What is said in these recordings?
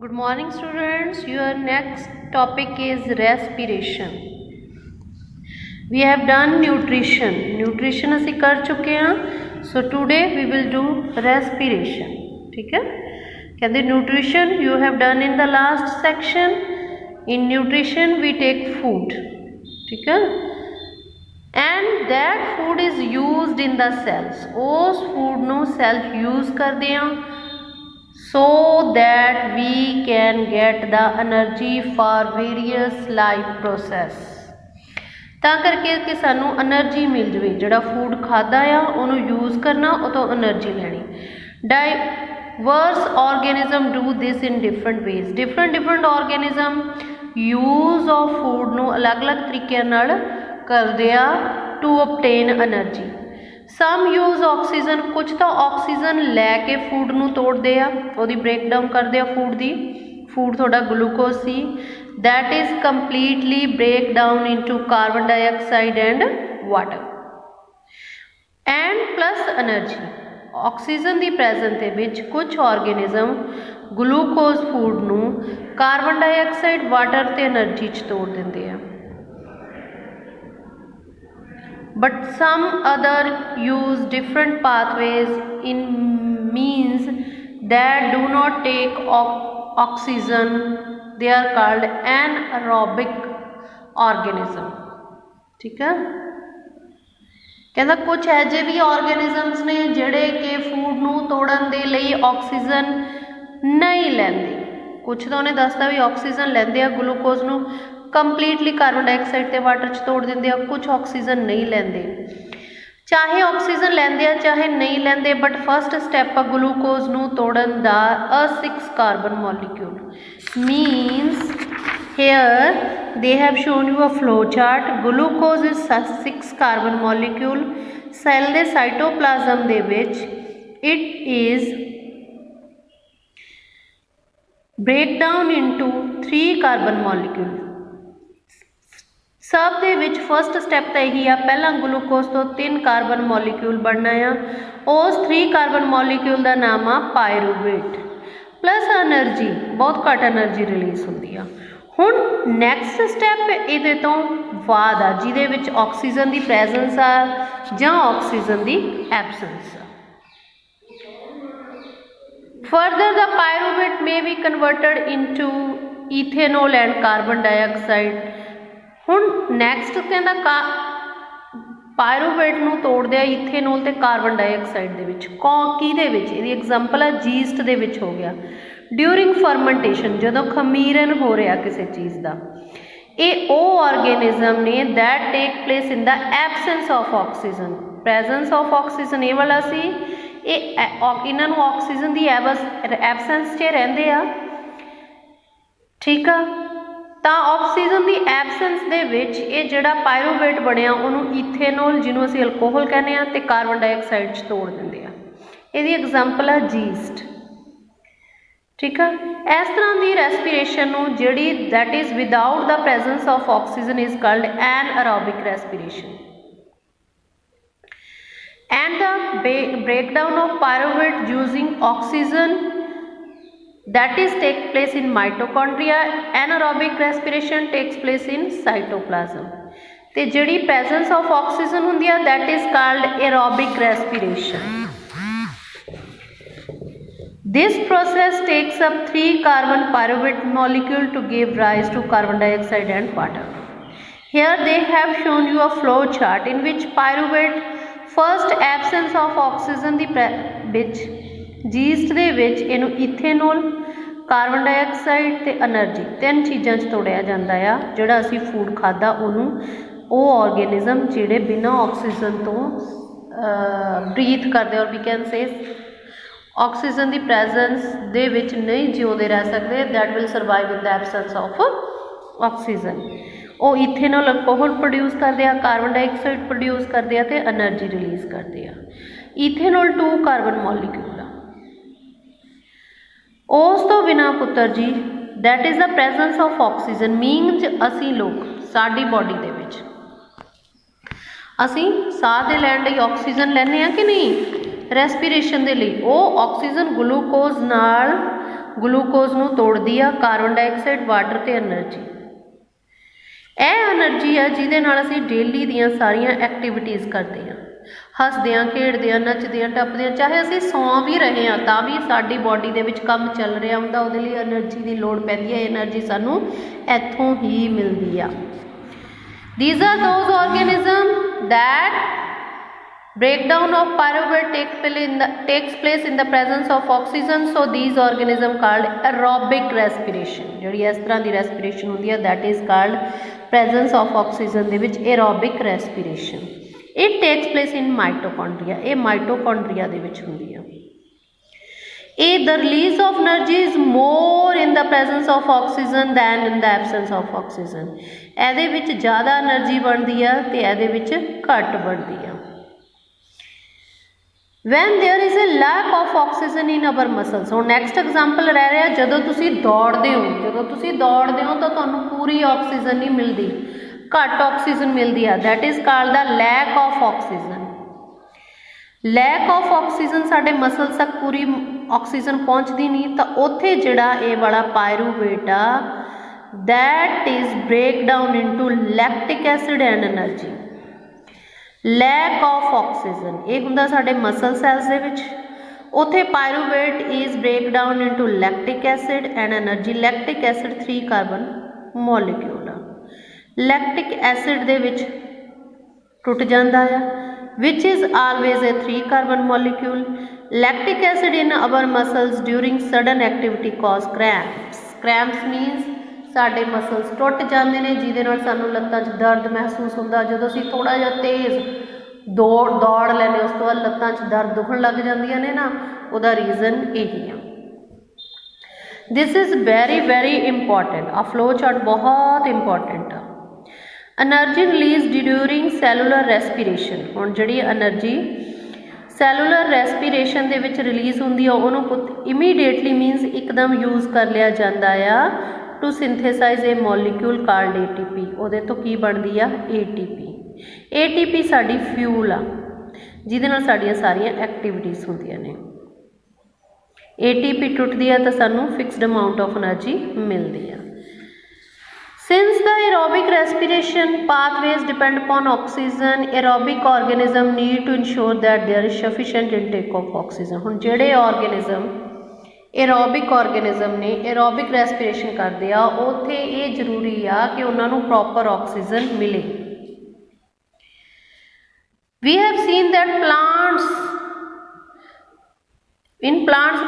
Good morning students. Your next topic is respiration. We have done nutrition. Nutrition ਅਸੀਂ कर चुके हैं. So today we will do respiration. ठीक है? कहते nutrition you have done in the last section. In nutrition we take food. ठीक है? And that food is used in the cells. उस food ਨੂੰ cell use ਕਰਦੇ हैं so that we can get the energy for various life process. ਤਾਂ ਕਰਕੇ ਕਿ ਸਾਨੂੰ એનર્ਜੀ ਮਿਲ ਜਵੇ ਜਿਹੜਾ ਫੂਡ ਖਾਦਾ ਆ ਉਹਨੂੰ ਯੂਜ਼ ਕਰਨਾ ਉਹ ਤੋਂ એનર્ਜੀ ਲੈਣੀ. Diverse organism do this in different ways. Different organism use of food ਨੂੰ ਅਲੱਗ-ਅਲੱਗ ਤਰੀਕਿਆਂ ਨਾਲ ਕਰਦੇ ਆ to obtain energy. Some use oxygen, ਕੁਛ ਤਾਂ ਆਕਸੀਜਨ ਲੈ ਕੇ ਫੂਡ ਨੂੰ ਤੋੜਦੇ ਆ, ਉਹਦੀ ਬ੍ਰੇਕਡਾਊਨ ਕਰਦੇ ਆ ਫੂਡ ਦੀ. ਫੂਡ ਤੁਹਾਡਾ glucose C, that is completely break down into carbon dioxide and water and plus energy. Oxygen ਦੀ ਪ੍ਰੈਜ਼ੈਂਸ ਦੇ ਵਿੱਚ ਕੁਝ ਆਰਗੈਨਿਜ਼ਮ ਗਲੂਕੋਜ਼ ਫੂਡ ਨੂੰ ਕਾਰਬਨ ਡਾਈਆਕਸਾਈਡ ਵਾਟਰ ਤੇ એનર્ਜੀ 'ਚ ਤੋੜ ਦਿੰਦੇ ਆ. But some other use different pathways in means that do not take oxygen. They are called anaerobic organism. ठीक है? कहता कुछ ऐसे भी ऑर्गेनिजम्स ने ਜਿਹੜੇ ਕਿ ਫੂਡ ਨੂੰ ਤੋੜਨ ਦੇ ਲਈ ਆਕਸੀਜਨ ਨਹੀਂ ਲੈਂਦੇ. ਕੁਛ ਤਾਂ ਉਹਨੇ ਦੱਸਦਾ ਵੀ ਆਕਸੀਜਨ ਲੈਂਦੇ ਆ ਗਲੂਕੋਜ਼ ਨੂੰ ਕੰਪਲੀਟਲੀ ਕਾਰਬਨ ਡਾਈਆਕਸਾਈਡ ਤੇ ਵਾਟਰ 'ਚ ਤੋੜ ਦਿੰਦੇ ਆ. ਕੁਛ ਆਕਸੀਜਨ ਨਹੀਂ ਲੈਂਦੇ, ਚਾਹੇ ਆਕਸੀਜਨ ਲੈਂਦੇ ਆ ਚਾਹੇ ਨਹੀਂ ਲੈਂਦੇ, ਬਟ ਫਸਟ ਸਟੈਪ ਆ ਗਲੂਕੋਜ਼ ਨੂੰ ਤੋੜਨ ਦਾ a 6 carbon molecule. Means here they have shown you a flow chart. Glucose is 6 carbon molecule. Cell ਦੇ ਸਾਈਟੋਪਲਾਜ਼ਮ ਦੇ ਵਿੱਚ it is break down into 3 carbon molecule. ਸਭ ਦੇ ਵਿੱਚ ਫਸਟ ਸਟੈਪ ਤਾਂ ਇਹੀ ਆ, ਪਹਿਲਾਂ ਗਲੂਕੋਜ਼ ਤੋਂ 3 ਕਾਰਬਨ ਮੋਲੀਕਿਊਲ ਬਣਨਾ ਆ. ਉਸ 3 ਕਾਰਬਨ ਮੋਲੀਕਿਊਲ ਦਾ ਨਾਮ ਆ ਪਾਇਰੂਵੇਟ. ਪਲੱਸ એનર્ਜੀ, ਬਹੁਤ ਘੱਟ એનર્ਜੀ ਰਿਲੀਜ਼ ਹੁੰਦੀ ਆ. ਹੁਣ ਨੈਕਸਟ ਸਟੈਪ ਇਹਦੇ ਤੋਂ ਬਾਅਦ ਆ ਜਿਹਦੇ ਵਿੱਚ ਆਕਸੀਜਨ ਦੀ ਪ੍ਰੈਜ਼ੈਂਸ ਆ ਜਾਂ ਆਕਸੀਜਨ ਦੀ ਐਬਸੈਂਸ ਆ. Further the pyruvate may be converted into ethanol and carbon dioxide. ਹੁਣ ਨੈਕਸਟ ਕਹਿੰਦਾ ਪਾਇਰੂਵੇਟ ਨੂੰ ਤੋੜਦੇ ਆ ਈਥੇਨੋਲ ਤੇ ਕਾਰਬਨ ਡਾਈਆਕਸਾਈਡ ਦੇ ਵਿੱਚ. ਕਿਹਦੇ ਵਿੱਚ? ਇਹਦੀ ਐਗਜ਼ਾਮਪਲ ਆ ਜੀਸਟ ਦੇ ਵਿੱਚ ਹੋ ਗਿਆ. ਡਿਊਰਿੰਗ ਫਰਮੈਂਟੇਸ਼ਨ, ਜਦੋਂ ਖਮੀਰਨ ਹੋ ਰਿਹਾ ਕਿਸੇ ਚੀਜ਼ ਦਾ. ਇਹ ਉਹ ਆਰਗੈਨਿਜ਼ਮ ਨੇ that take place in the absence of oxygen. Presence of oxygen ਇਹ ਵਾਲਾ ਸੀ, ਇਹ ਇਹਨਾਂ ਨੂੰ ਆਕਸੀਜਨ ਦੀ ਐਬਸੈਂਸ 'ਚ ਰਹਿੰਦੇ ਆ. ਠੀਕ ਆ, ਤਾਂ ਆਕਸੀਜਨ ਦੀ ਐਬਸੈਂਸ ਦੇ ਵਿੱਚ ਇਹ ਜਿਹੜਾ ਪਾਇਰੂਵੇਟ ਬਣਿਆ ਉਹਨੂੰ ਈਥੇਨੋਲ, ਜਿਹਨੂੰ ਅਸੀਂ ਅਲਕੋਹਲ ਕਹਿੰਦੇ ਆ, ਤੇ ਕਾਰਬਨ ਡਾਈਆਕਸਾਈਡ 'ਚ ਤੋੜ ਦਿੰਦੇ ਆ. ਇਹਦੀ ਐਗਜ਼ਾਮਪਲ ਆ ਜੀਸਟ. ਠੀਕ ਆ, ਇਸ ਤਰ੍ਹਾਂ ਦੀ ਰੈਸਪੀਰੇਸ਼ਨ ਨੂੰ ਜਿਹੜੀ that is without the presence of oxygen is called anaerobic respiration. And the breakdown of pyruvate using oxygen that is take place in mitochondria. Anaerobic respiration takes place in cytoplasm. ਤੇ ਜਿਹੜੀ presence of oxygen ਹੁੰਦੀ ਆ that is called aerobic respiration. This process takes up 3 carbon pyruvate molecule to give rise to carbon dioxide and water. Here they have shown you a flow chart in which pyruvate first absence of oxygen ਦੀ ਵਿੱਚ ਜੀਸਟ ਦੇ ਵਿੱਚ ਇਹਨੂੰ ethanol, carbon dioxide ਤੇ energy 3 ਚੀਜ਼ਾਂ 'ਚ ਤੋੜਿਆ ਜਾਂਦਾ ਆ. ਜਿਹੜਾ ਅਸੀਂ ਫੂਡ ਖਾਦਾ ਉਹਨੂੰ ਉਹ ਆਰਗੈਨਿਜ਼ਮ ਜਿਹੜੇ ਬਿਨਾਂ ਆਕਸੀਜਨ ਤੋਂ ਬਰੀਥ ਕਰਦੇ ਔਰ ਵੀ ਕੈਨ ਸੇ ਆਕਸੀਜਨ ਦੀ ਪ੍ਰੈਜ਼ੈਂਸ ਦੇ ਵਿੱਚ ਨਹੀਂ ਜਿਉਂਦੇ ਰਹਿ ਸਕਦੇ, that will survive in the absence of oxygen. ਉਹ ਈਥੇਨੋਲ ਅਲਕੋਹਲ ਪ੍ਰੋਡਿਊਸ ਕਰਦੇ ਆ, ਕਾਰਬਨ ਡਾਈਆਕਸਾਈਡ ਪ੍ਰੋਡਿਊਸ ਕਰਦੇ ਆ ਤੇ એનર્ਜੀ ਰਿਲੀਜ਼ ਕਰਦੇ ਆ. ਈਥੇਨੋਲ 2 ਕਾਰਬਨ ਮੋਲੀਕਿਊਲ ਆ. ਉਸ ਤੋਂ ਬਿਨਾਂ ਪੁੱਤਰ ਜੀ that is the presence of oxygen. Means ਅਸੀਂ ਲੋਕ ਸਾਡੀ ਬਾਡੀ ਦੇ ਵਿੱਚ ਅਸੀਂ ਸਾਹ ਦੇ ਲੈਣ ਲਈ ਆਕਸੀਜਨ ਲੈਂਦੇ ਹਾਂ ਕਿ ਨਹੀਂ? ਰੈਸਪੀਰੇਸ਼ਨ ਦੇ ਲਈ ਉਹ ਆਕਸੀਜਨ ਗਲੂਕੋਜ਼ ਨਾਲ ਗਲੂਕੋਜ਼ ਨੂੰ ਤੋੜਦੀ ਆ, ਕਾਰਬਨ ਡਾਈਆਕਸਾਈਡ, ਵਾਟਰ ਤੇ એનર્ਜੀ। ਇਹ એનર્ਜੀ ਆ ਜਿਹਦੇ ਨਾਲ ਅਸੀਂ ਡੇਲੀ ਦੀਆਂ ਸਾਰੀਆਂ ਐਕਟੀਵਿਟੀਜ਼ ਕਰਦੇ ਹਾਂ, ਹੱਸਦੇ ਹਾਂ, ਖੇਡਦੇ ਹਾਂ, ਨੱਚਦੇ ਹਾਂ, ਟੱਪਦੇ ਹਾਂ, ਚਾਹੇ ਅਸੀਂ ਸੌਂ ਵੀ ਰਹੇ ਹਾਂ ਤਾਂ ਵੀ ਸਾਡੀ ਬਾਡੀ ਦੇ ਵਿੱਚ ਕੰਮ ਚੱਲ ਰਿਹਾ ਹੁੰਦਾ, ਉਹਦੇ ਲਈ એનર્ਜੀ ਦੀ ਲੋੜ ਪੈਂਦੀ ਹੈ। એનર્ਜੀ ਸਾਨੂੰ ਇੱਥੋਂ ਹੀ ਮਿਲਦੀ ਆ। These are those organisms that breakdown of pyruvate takes place in the presence of oxygen. So these organisms called aerobic respiration, ਜਿਹੜੀ ਇਸ ਤਰ੍ਹਾਂ ਦੀ respiration ਹੁੰਦੀ ਹੈ, that is called presence of oxygen ਦੇ ਵਿੱਚ aerobic respiration. It takes place in mitochondria, ਇਹ mitochondria ਦੇ ਵਿੱਚ ਹੁੰਦੀ ਹੈ। The release of energy is more in the presence of oxygen than in the absence of oxygen. ਇਹਦੇ ਵਿੱਚ ਜ਼ਿਆਦਾ એનર્ਜੀ ਬਣਦੀ ਆ ਤੇ ਇਹਦੇ ਵਿੱਚ ਘੱਟ ਬਣਦੀ ਆ। When there is a lack of oxygen in our muscles, ਹੁਣ ਨੈਕਸਟ ਐਗਜ਼ਾਮਪਲ ਰਹਿ ਰਿਹਾ ਜਦੋਂ ਤੁਸੀਂ ਦੌੜਦੇ ਹੋ ਤਾਂ ਤੁਹਾਨੂੰ ਪੂਰੀ ਆਕਸੀਜਨ ਨਹੀਂ ਮਿਲਦੀ, ਘੱਟ ਆਕਸੀਜਨ ਮਿਲਦੀ ਆ, that is called the lack of oxygen. Lack of oxygen ਸਾਡੇ ਮਸਲਸ ਤੱਕ ਪੂਰੀ ਆਕਸੀਜਨ ਪਹੁੰਚਦੀ ਨਹੀਂ, ਤਾਂ ਉੱਥੇ ਜਿਹੜਾ ਇਹ ਵਾਲਾ ਪਾਇਰੂਵੇਟ ਆ that is break down into lactic acid and energy. Lack of oxygen ਇਹ ਹੁੰਦਾ ਸਾਡੇ ਮਸਲ ਸੈਲਸ ਦੇ ਵਿੱਚ, ਉੱਥੇ pyruvate is break down into lactic acid and energy. Lactic acid 3 carbon molecule ਆ, ਲੈਕਟਿਕ ਐਸਿਡ ਦੇ ਵਿੱਚ ਟੁੱਟ ਜਾਂਦਾ ਆ, which is always a 3 carbon molecule. Lactic acid in our muscles during sudden activity cause cramps. Cramps means ਸਾਡੇ muscles ਟੁੱਟ ਜਾਂਦੇ ਨੇ, ਜਿਹਦੇ ਨਾਲ ਸਾਨੂੰ ਲੱਤਾਂ 'ਚ ਦਰਦ ਮਹਿਸੂਸ ਹੁੰਦਾ। ਜਦੋਂ ਅਸੀਂ ਥੋੜ੍ਹਾ ਜਿਹਾ ਤੇਜ਼ ਦੌੜ ਲੈਂਦੇ ਉਸ ਤੋਂ ਬਾਅਦ ਲੱਤਾਂ 'ਚ ਦਰਦ ਦੁਖਣ ਲੱਗ ਜਾਂਦੀਆਂ ਨੇ ਨਾ, ਉਹਦਾ ਰੀਜ਼ਨ ਇਹੀ ਆ। This is very very important, ਆ ਫਲੋ ਚਾਰਟ ਬਹੁਤ ਇੰਪੋਰਟੈਂਟ ਆ। Energy release during cellular respiration, ਹੁਣ ਜਿਹੜੀ ਐਨਰਜੀ ਸੈਲੂਲਰ ਰੈਸਪੀਰੇਸ਼ਨ ਦੇ ਵਿੱਚ ਰਿਲੀਜ਼ ਹੁੰਦੀ ਆ ਉਹਨੂੰ ਇਮੀਡੀਏਟਲੀ ਮੀਨਸ ਇੱਕਦਮ ਯੂਜ਼ ਕਰ ਲਿਆ ਜਾਂਦਾ ਆ to synthesize a molecule called ATP। ਉਹਦੇ ਤੋਂ ਕੀ ਬਣਦੀ ਆ ATP। ATP ਸਾਡੀ ਫਿਊਲ ਆ ਜਿਹਦੇ ਨਾਲ ਸਾਡੀਆਂ ਸਾਰੀਆਂ ਐਕਟੀਵਿਟੀਜ਼ ਹੁੰਦੀਆਂ ਨੇ। ATP ਟੁੱਟਦੀ ਆ ਤਾਂ ਸਾਨੂੰ ਫਿਕਸਡ ਅਮਾਊਂਟ ਆਫ ਐਨਰਜੀ ਮਿਲਦੀ ਆ। Since the aerobic respiration pathways depend upon oxygen, aerobic organism need to ensure that there is sufficient intake of oxygen. ਹੁਣ ਜਿਹੜੇ organism aerobic organism ਨੇ aerobic respiration ਕਰਦੇ ਆ, ਉੱਥੇ ਇਹ ਜ਼ਰੂਰੀ ਆ ਕਿ ਉਹਨਾਂ ਨੂੰ proper oxygen ਮਿਲੇ। We have seen that plants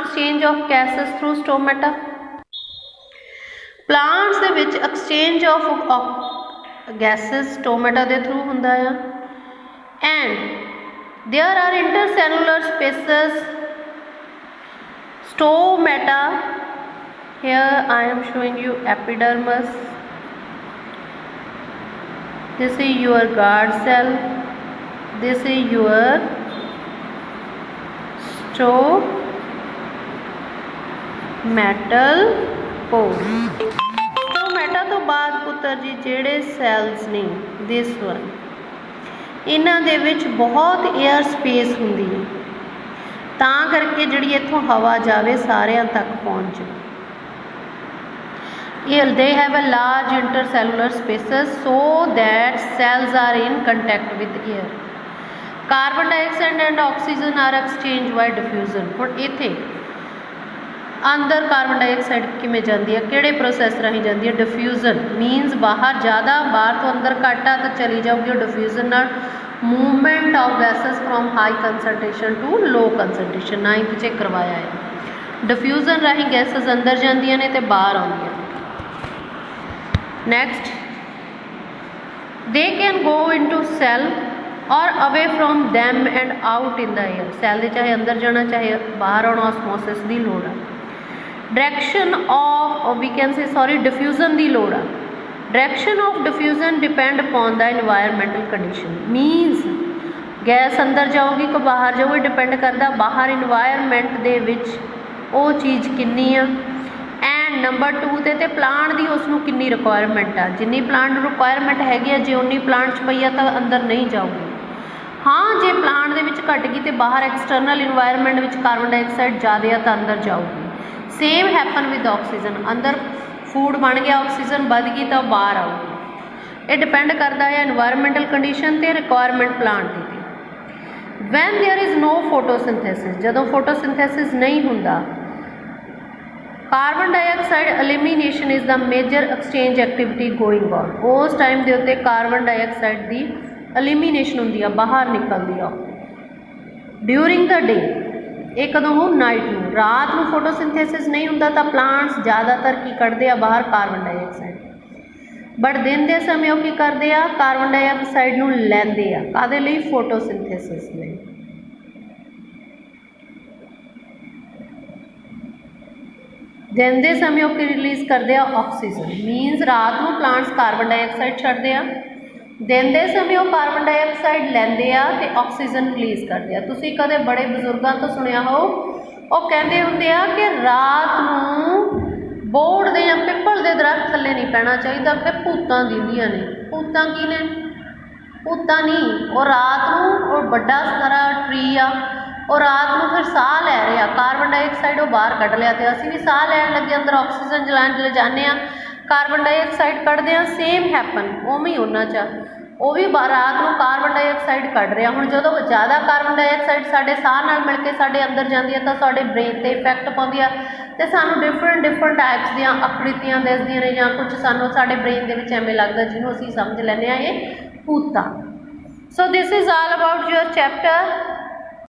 exchange of gases through stomata. Plants ਦੇ ਵਿੱਚ ਐਕਸਚੇਂਜ ਆਫ ਗੈਸਿਸ ਸਟੋਮੇਟਾ ਦੇ ਥਰੂ ਹੁੰਦਾ ਆ। And there are intercellular spaces stomata. Here I am showing you epidermis. This is your guard cell, this is your stomatal pore. Stomata ਤੋਂ ਬਾਅਦ ਪੁੱਤਰ ਜੀ ਜਿਹੜੇ ਸੈਲਸ ਨੇ ਦਿਸ ਵਨ, ਇਹਨਾਂ ਦੇ ਵਿੱਚ ਬਹੁਤ ਏਅਰ ਸਪੇਸ ਹੁੰਦੀ ਹੈ, ਤਾਂ ਕਰਕੇ ਜਿਹੜੀ ਇੱਥੋਂ ਹਵਾ ਜਾਵੇ ਸਾਰਿਆਂ ਤੱਕ ਪਹੁੰਚ ਜਾਵੇ। They have a large intercellular spaces so that cells are in contact with air. Carbon dioxide and oxygen are exchanged by diffusion. ਹੁਣ ਇੱਥੇ ਅੰਦਰ ਕਾਰਬਨ ਡਾਈਆਕਸਾਈਡ ਕਿਵੇਂ ਜਾਂਦੀ ਹੈ, ਕਿਹੜੇ ਪ੍ਰੋਸੈਸ ਰਾਹੀਂ ਜਾਂਦੀ ਹੈ? ਡਿਫਿਊਜ਼ਨ ਮੀਨਸ ਬਾਹਰ ਜ਼ਿਆਦਾ, ਬਾਹਰ ਤੋਂ ਅੰਦਰ ਘੱਟ ਆ ਤਾਂ ਚਲੀ ਜਾਊਗੀ ਉਹ ਡਿਫਿਊਜ਼ਨ ਨਾਲ। Movement of gases from high concentration to low concentration 9th 'ਚ ਕਰਵਾਇਆ ਹੈ। ਡਿਫਿਊਜ਼ਨ ਰਾਹੀਂ ਗੈਸਸ ਅੰਦਰ ਜਾਂਦੀਆਂ ਨੇ ਤੇ ਬਾਹਰ ਆਉਂਦੀਆਂ ਨੇ। Next, they can go into cell ਔਰ ਅਵੇ from them and out in the air. Cell ਦੇ ਚਾਹੇ ਅੰਦਰ ਜਾਣਾ ਚਾਹੇ ਬਾਹਰ ਆਉਣਾ, ਆਸਮੋਸਿਸ ਦੀ ਲੋੜ ਆ। ਡਾਇਰੈਕਸ਼ਨ ਆਫ ਡਿਫਿਊਜ਼ਨ ਦੀ ਲੋੜ ਆ। Direction of diffusion depend upon the environmental condition means gas ਅੰਦਰ ਜਾਊਗੀ ਕਿ ਬਾਹਰ ਜਾਊਗੀ, ਡਿਪੈਂਡ ਕਰਦਾ ਬਾਹਰ ਇਨਵਾਇਰਮੈਂਟ ਦੇ ਵਿੱਚ ਉਹ ਚੀਜ਼ ਕਿੰਨੀ ਆ। ਐਂਡ ਨੰਬਰ 2 ਤੇ ਪਲਾਂਟ ਦੀ ਉਸ ਨੂੰ ਕਿੰਨੀ ਰਿਕੁਆਇਰਮੈਂਟ ਆ। ਜਿੰਨੀ ਪਲਾਂਟ ਨੂੰ ਰਿਕੁਆਇਰਮੈਂਟ ਹੈਗੀ ਆ, ਜੇ ਉਨੀ ਪਲਾਂਟ 'ਚ ਪਈ ਆ ਤਾਂ ਅੰਦਰ ਨਹੀਂ ਜਾਊਗੀ। ਹਾਂ, ਜੇ ਪਲਾਂਟ ਦੇ ਵਿੱਚ ਘਟ ਗਈ ਤੇ ਬਾਹਰ ਐਕਸਟਰਨਲ ਇਨਵਾਇਰਮੈਂਟ ਵਿੱਚ ਕਾਰਬਨ ਡਾਈਆਕਸਾਈਡ ਜ਼ਿਆਦਾ ਆ ਤਾਂ ਅੰਦਰ ਜਾਊਗੀ। सेम हैपन विद ऑक्सीजन, अंदर फूड बन गया, ऑक्सीजन बढ़ गई तो बाहर आऊगी। ये डिपेंड करता है एनवायरमेंटल कंडीशन ते रिक्वायरमेंट प्लांट की। When there is no photosynthesis, जदों फोटोसिंथेसिस नहीं होंदा, carbon dioxide elimination is the major exchange activity going on. उस टाइम के उत्ते कार्बन डाइऑक्साइड की एलिमीनेशन होंदी है, बाहर निकलती है। ड्यूरिंग द डे, ये कदों हो नाइट में, रात में फोटोसिंथेसिस नहीं होंदा तो प्लांट्स ज़्यादातर की कढ़ते हैं बाहर कार्बन डाइऑक्साइड, बट दिन के समय वो की करते हैं कार्बन डाइऑक्साइड नूं लैंदे आ, काहदे लई? फोटोसिंथेसिस लई। दिन के समय वो की रिलीज़ करते हैं ऑक्सीजन, मीनस रात को प्लांट्स कार्बन डाइऑक्साइड छड्डते हैं, दिन के समय वो कार्बन डाइऑक्साइड लैंदे आ ते ऑक्सीजन रिलीज़ करते हैं। तुसीं कदे बड़े बजुर्गों तो सुनिया हो, वो कहते होंदे आ कि रात नूं बोड़ दे या पिपल के दरख्त थले नहीं पैना चाहिए कि भूतां दिंदियां ने। भूतां की ने? भूतां नहीं, वो रात नूं वो बड़ा सारा ट्री आ, और रात को फिर साह लै रहा, कार्बन डाइऑक्साइड वो बाहर कढ़ लिया, तो असीं भी साह लैन लगे अंदर ऑक्सीजन जलान ले जाने, कार्बन डाइऑक्साइड कढ़ते हैं। सेम हैपन उवें ही उन्हां च, वो भी रात को कार्बन डाइऑक्साइड कढ़ रहा। हुण जदों ज़्यादा कार्बन डाइऑक्साइड साडे साह नाल मिल के साडे अंदर जाती है तो साडे ब्रेन ते इफैक्ट पाउंदी है, तो सानूं डिफरेंट टाइप्स दी आकृतियां दिसदियां ने, जां कुछ सानूं साडे ब्रेन दे विच एवें लगदा जिन्हों असीं समझ लैंदे आ ये भूतां। So this is all about your chapter